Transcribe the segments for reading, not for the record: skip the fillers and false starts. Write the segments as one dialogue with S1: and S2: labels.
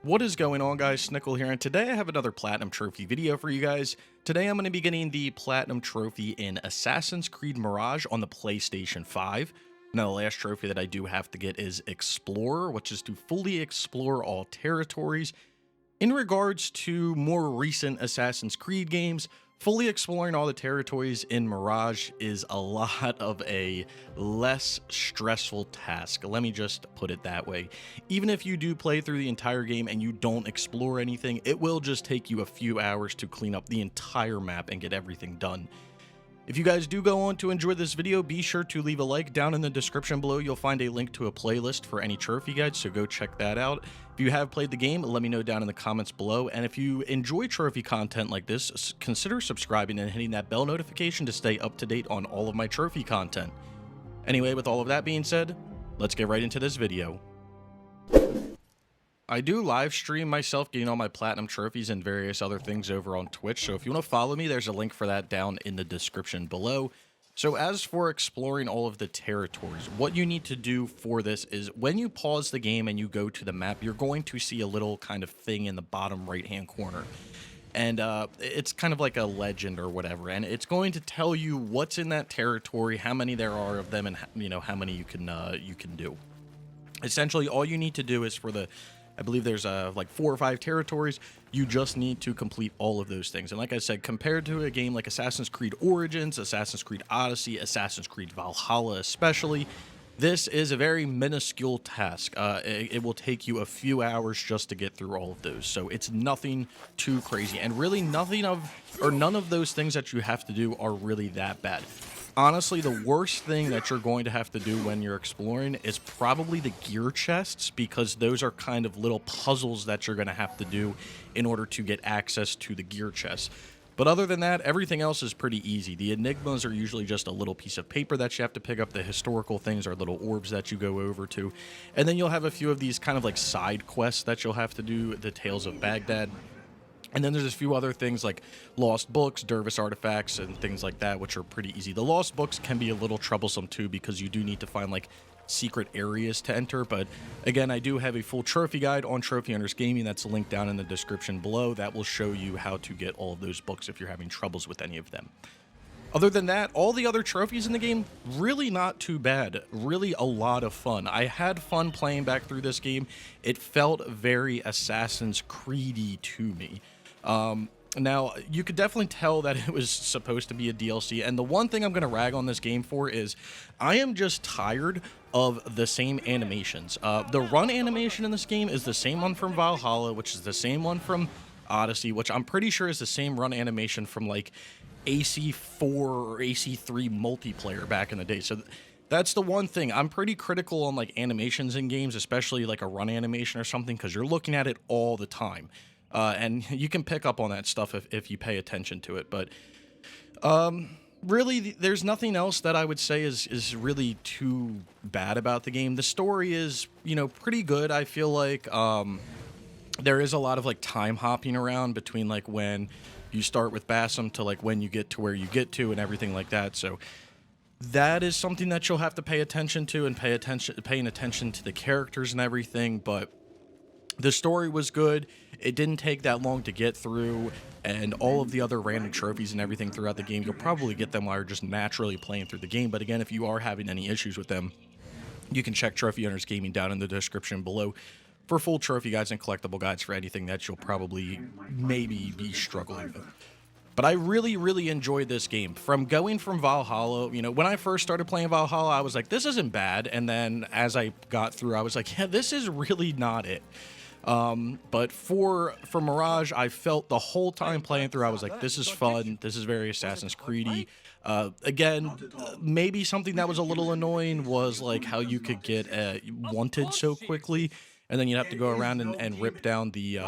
S1: What is going on, guys? Snickel here, and today I have another Platinum Trophy video for you guys. Today I'm going to be getting the Platinum Trophy in Assassin's Creed Mirage on the PlayStation 5. Now, the last trophy that I do have to get is Explorer, which is to fully explore all territories. In regards to more recent Assassin's Creed games, fully exploring all the territories in Mirage is a lot of a less stressful task. Let me just put it that way. Even if you do play through the entire game and you don't explore anything, it will just take you a few hours to clean up the entire map and get everything done. If you guys do go on to enjoy this video, be sure to leave a like. Down in the description below, you'll find a link to a playlist for any trophy guides, so go check that out. If you have played the game, let me know down in the comments below. And if you enjoy trophy content like this, consider subscribing and hitting that bell notification to stay up to date on all of my trophy content. Anyway, with all of that being said, let's get right into this video. I do live stream myself getting all my platinum trophies and various other things over on Twitch, so if you want to follow me, there's a link for that down in the description below. So as for exploring all of the territories, what you need to do for this is when you pause the game and you go to the map, you're going to see a little kind of thing in the bottom right hand corner. And it's kind of like a legend or whatever, and it's going to tell you what's in that territory, how many there are of them, and how many you can do. Essentially, all you need to do is for the I believe there's like 4 or 5 territories. You just need to complete all of those things. And like I said, compared to a game like Assassin's Creed Origins, Assassin's Creed Odyssey, Assassin's Creed Valhalla especially, this is a very minuscule task. It will take you a few hours just to get through all of those. So it's nothing too crazy. And really none of those things that you have to do are really that bad. Honestly, the worst thing that you're going to have to do when you're exploring is probably the gear chests, because those are kind of little puzzles that you're going to have to do in order to get access to the gear chests. But other than that, everything else is pretty easy. The enigmas are usually just a little piece of paper that you have to pick up. The historical things are little orbs that you go over to. And then you'll have a few of these kind of like side quests that you'll have to do, the Tales of Baghdad. And then there's a few other things like lost books, Dervis artifacts, and things like that, which are pretty easy. The lost books can be a little troublesome too, because you do need to find like secret areas to enter. But again, I do have a full trophy guide on Trophy Hunters Gaming that's linked down in the description below that will show you how to get all of those books if you're having troubles with any of them. Other than that, all the other trophies in the game, really not too bad. Really a lot of fun. I had fun playing back through this game. It felt very Assassin's Creed-y to me. Now, you could definitely tell that it was supposed to be a DLC, and the one thing I'm going to rag on this game for is I am just tired of the same animations. The run animation in this game is the same one from Valhalla, which is the same one from Odyssey, which I'm pretty sure is the same run animation from like AC4 or AC3 multiplayer back in the day. So that's the one thing. I'm pretty critical on like animations in games, especially like a run animation or something, because you're looking at it all the time. And you can pick up on that stuff if you pay attention to it. But really, there's nothing else that I would say is really too bad about the game. The story is, pretty good. I feel like there is a lot of like time hopping around between like when you start with Bassam to like when you get to where you get to and everything like that. So that is something that you'll have to pay attention to, and paying attention to the characters and everything. But the story was good. It didn't take that long to get through, and all of the other random trophies and everything throughout the game, you'll probably get them while you're just naturally playing through the game. But again, if you are having any issues with them, you can check Trophy Hunters Gaming down in the description below for full trophy guides and collectible guides for anything that you'll probably maybe be struggling with. But I really, really enjoyed this game. From going from Valhalla, when I first started playing Valhalla, I was like, this isn't bad. And then as I got through, I was like, yeah, this is really not it. But for Mirage, I felt the whole time playing through, I was like, this is fun. This is very Assassin's Creed-y. Again, maybe something that was a little annoying was like how you could get wanted so quickly, and then you'd have to go around and rip down the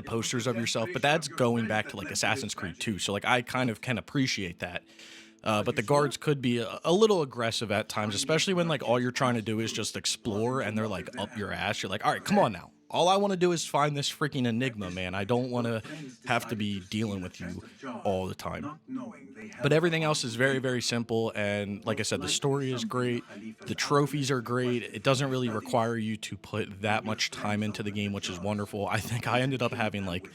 S1: posters of yourself. But that's going back to like Assassin's Creed 2. So like I kind of can appreciate that. But the guards could be a little aggressive at times, especially when like all you're trying to do is just explore and they're like up your ass. You're like, all right, come on now. All I want to do is find this freaking enigma, man. I don't want to have to be dealing with you all the time. But everything else is very, very simple. And like I said, the story is great. The trophies are great. It doesn't really require you to put that much time into the game, which is wonderful. I think I ended up having like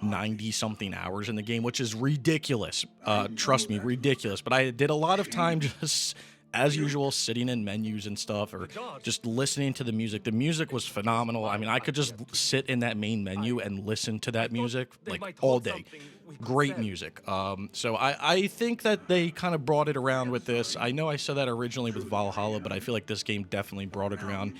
S1: 90 something hours in the game, which is ridiculous. Trust me, ridiculous. But I did a lot of time just as usual, sitting in menus and stuff, or just listening to the music. The music was phenomenal. I mean, I could just sit in that main menu and listen to that music like all day. Great music. So I think that they kind of brought it around with this. I know I said that originally with Valhalla, but I feel like this game definitely brought it around.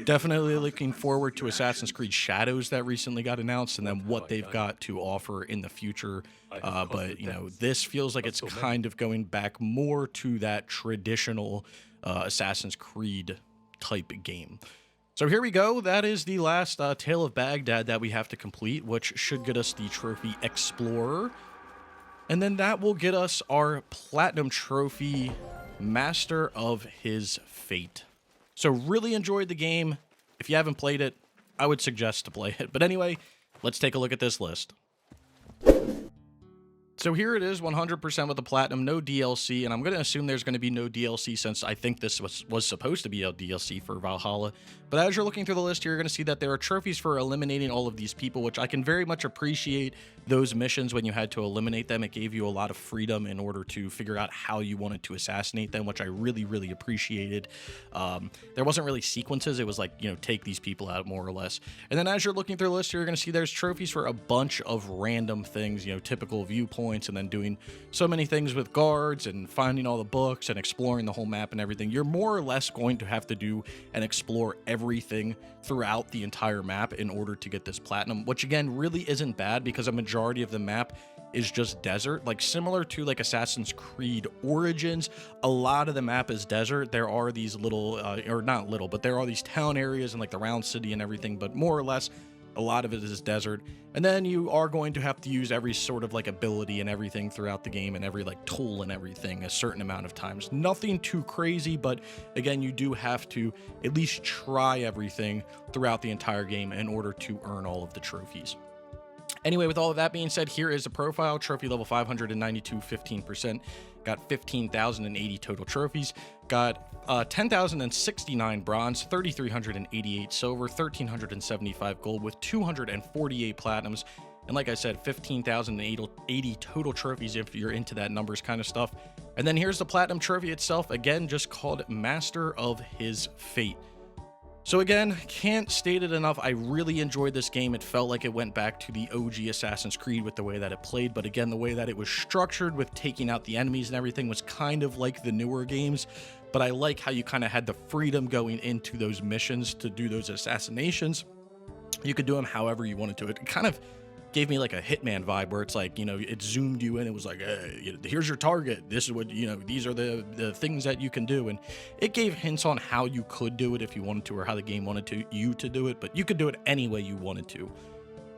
S1: Definitely looking forward to Assassin's Creed Shadows that recently got announced, and then what they've got to offer in the future. But, you know, this feels like it's kind of going back more to that traditional Assassin's Creed type game. So here we go. That is the last Tale of Baghdad that we have to complete, which should get us the trophy Explorer. And then that will get us our Platinum Trophy, Master of His Fate. So really enjoyed the game. If you haven't played it, I would suggest to play it. But anyway, let's take a look at this list. So here it is, 100% with the Platinum, no DLC, and I'm going to assume there's going to be no DLC since I think this was supposed to be a DLC for Valhalla. But as you're looking through the list, you're going to see that there are trophies for eliminating all of these people, which I can very much appreciate those missions when you had to eliminate them. It gave you a lot of freedom in order to figure out how you wanted to assassinate them, which I really, really appreciated. There wasn't really sequences. It was like, you know, take these people out more or less. And then as you're looking through the list, you're going to see there's trophies for a bunch of random things, you know, typical viewpoints, and then doing so many things with guards and finding all the books and exploring the whole map and everything. You're more or less going to have to do and explore everything throughout the entire map in order to get this Platinum, which again really isn't bad because a majority of the map is just desert, like similar to like Assassin's Creed Origins. A lot of the map is desert. There are these little or not little, but there are these town areas and like the round city and everything, but more or less a lot of it is desert. And then you are going to have to use every sort of like ability and everything throughout the game, and every like tool and everything a certain amount of times. Nothing too crazy, but again, you do have to at least try everything throughout the entire game in order to earn all of the trophies. Anyway, with all of that being said, here is the profile. Trophy level 592, 15%. Got 15,080 total trophies. Got 10,069 bronze, 3,388 silver, 1,375 gold with 248 platinums. And like I said, 15,080 total trophies if you're into that numbers kind of stuff. And then here's the Platinum Trophy itself, again, just called Master of His Fate. So again, can't state it enough, I really enjoyed this game. It felt like it went back to the OG Assassin's Creed with the way that it played, but again, the way that it was structured with taking out the enemies and everything was kind of like the newer games, but I like how you kind of had the freedom going into those missions to do those assassinations. You could do them however you wanted to. It kind of gave me like a Hitman vibe where it's like, you know, it zoomed you in. It was like, hey, here's your target. This is what, you know, these are the things that you can do. And it gave hints on how you could do it if you wanted to, or how the game wanted you to do it, but you could do it any way you wanted to.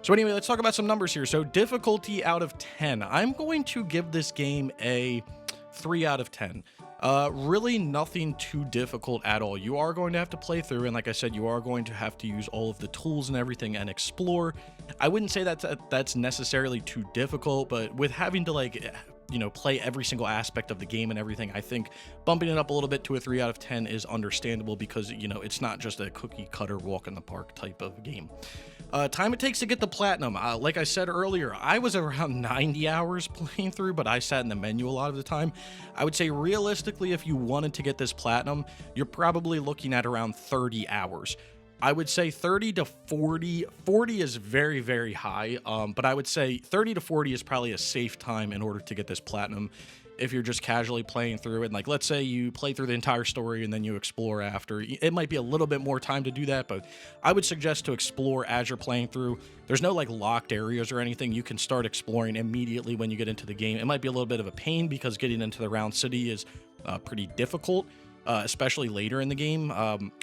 S1: So anyway, let's talk about some numbers here. So difficulty out of 10, I'm going to give this game a 3 out of 10. Really nothing too difficult at all. You are going to have to play through, and like I said, you are going to have to use all of the tools and everything and explore. I wouldn't say that's necessarily too difficult, but with having to, like, you know, play every single aspect of the game and everything, I think bumping it up a little bit to a 3 out of 10 is understandable because, you know, it's not just a cookie cutter walk in the park type of game. Time it takes to get the Platinum. Like I said earlier, I was around 90 hours playing through, but I sat in the menu a lot of the time. I would say realistically, if you wanted to get this Platinum, you're probably looking at around 30 hours. I would say 30 to 40. 40 is very, very high, but I would say 30 to 40 is probably a safe time in order to get this Platinum if you're just casually playing through it. Like, let's say you play through the entire story and then you explore after. It might be a little bit more time to do that, but I would suggest to explore as you're playing through. There's no like locked areas or anything. You can start exploring immediately when you get into the game. It might be a little bit of a pain because getting into the round city is pretty difficult, especially later in the game,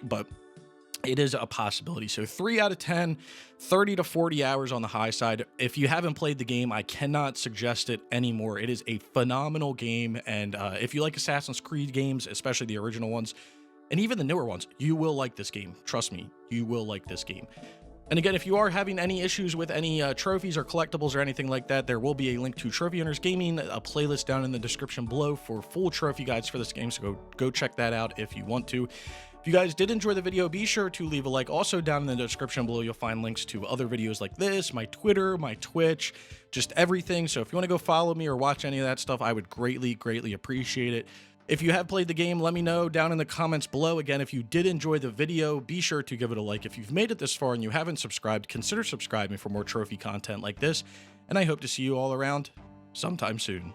S1: but it is a possibility. So 3 out of 10, 30 to 40 hours on the high side. If you haven't played the game, I cannot suggest it anymore. It is a phenomenal game. And if you like Assassin's Creed games, especially the original ones, and even the newer ones, you will like this game. Trust me, you will like this game. And again, if you are having any issues with any trophies or collectibles or anything like that, there will be a link to Trophy Hunters Gaming, a playlist down in the description below for full trophy guides for this game, so go check that out if you want to. If you guys did enjoy the video, be sure to leave a like. Also down in the description below, you'll find links to other videos like this, my Twitter, my Twitch, just everything. So if you want to go follow me or watch any of that stuff, I would greatly appreciate it. If you have played the game, let me know down in the comments below. Again, if you did enjoy the video, be sure to give it a like. If you've made it this far and you haven't subscribed, consider subscribing for more trophy content like this. And I hope to see you all around sometime soon.